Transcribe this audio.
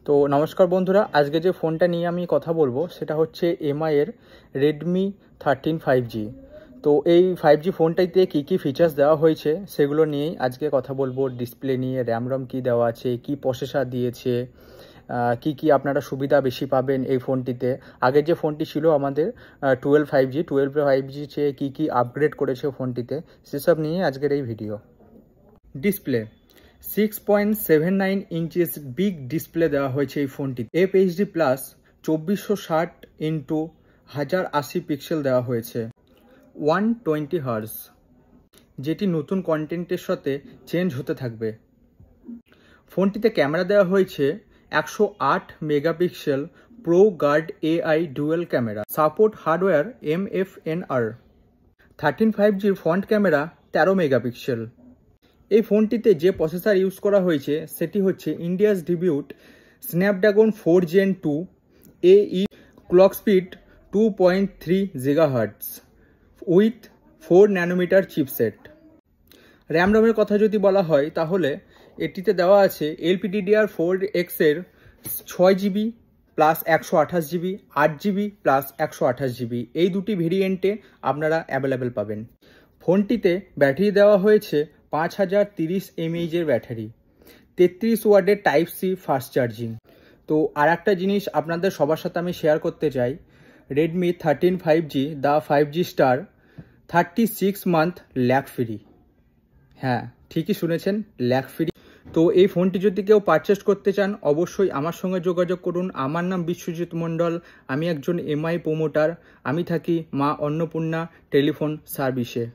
তো নমস্কার বন্ধুরা, আজকে যে ফোনটা নিয়ে আমি কথা বলবো সেটা হচ্ছে এমআইয়ের রেডমি 13 5G। তো এই 5G ফোনটাইতে কী কী ফিচার্স দেওয়া হয়েছে সেগুলো নিয়েই আজকে কথা বলবো। ডিসপ্লে নিয়ে, র্যাম রম কী দেওয়া আছে, কী প্রসেসর দিয়েছে, কি কি আপনারা সুবিধা বেশি পাবেন এই ফোনটিতে। আগের যে ফোনটি ছিল আমাদের 12 5G চেয়ে কী কী আপগ্রেড করেছে ফোনটিতে, সেসব নিয়ে আজকের এই video. Display 6.79 inches big display দেওয়া হয়েছে এই ফোনটিতে। FHD প্লাস 2460 ইন্টু 1080 পিক্সেল দেওয়া হয়েছে। 120 হার্জ, যেটি নতুন কন্টেন্টের সাথে চেঞ্জ হতে থাকবে। ফোনটিতে ক্যামেরা দেওয়া হয়েছে 108 megapixel pro guard AI dual camera. Support hardware MFNR। 13 5Gর ফ্রন্ট ক্যামেরা 13 মেগাপিক্সেল। এই ফোনটিতে যে প্রসেসর ইউজ করা হয়েছে সেটি হচ্ছে India's debut Snapdragon 4 Gen 2 AE, clock speed 2.3 GHz with 4 nanometre chipset. RAM রমের কথা যদি বলা হয় তাহলে এটিতে দেওয়া আছে LPDDR4X এর 6GB plus 128GB, 8GB plus 128GB, এই দুটি ভেরিয়েন্টে আপনারা অ্যাভেলেবেল পাবেন। ফোনটিতে ব্যাটারি দেওয়া হয়েছে 5030 mAh ব্যাটারি, 33 ওয়াটের টাইপ সি ফাস্ট চার্জিং। তো আর একটা জিনিস আপনাদের সবার সাথে আমি শেয়ার করতে চাই, Redmi 13 5G the 5G star 36 month lag free. হ্যাঁ, ঠিকই শুনেছেন, ল্যাগ ফ্রি। তো এই ফোনটি যদি কেউ পারচেস করতে চান অবশ্যই আমার সঙ্গে যোগাযোগ করুন। আমার নাম বিশ্বজিৎ মণ্ডল, আমি একজন এমআই প্রোমোটার। আমি থাকি মা অন্নপূর্ণা টেলিফোন সার্ভিসে।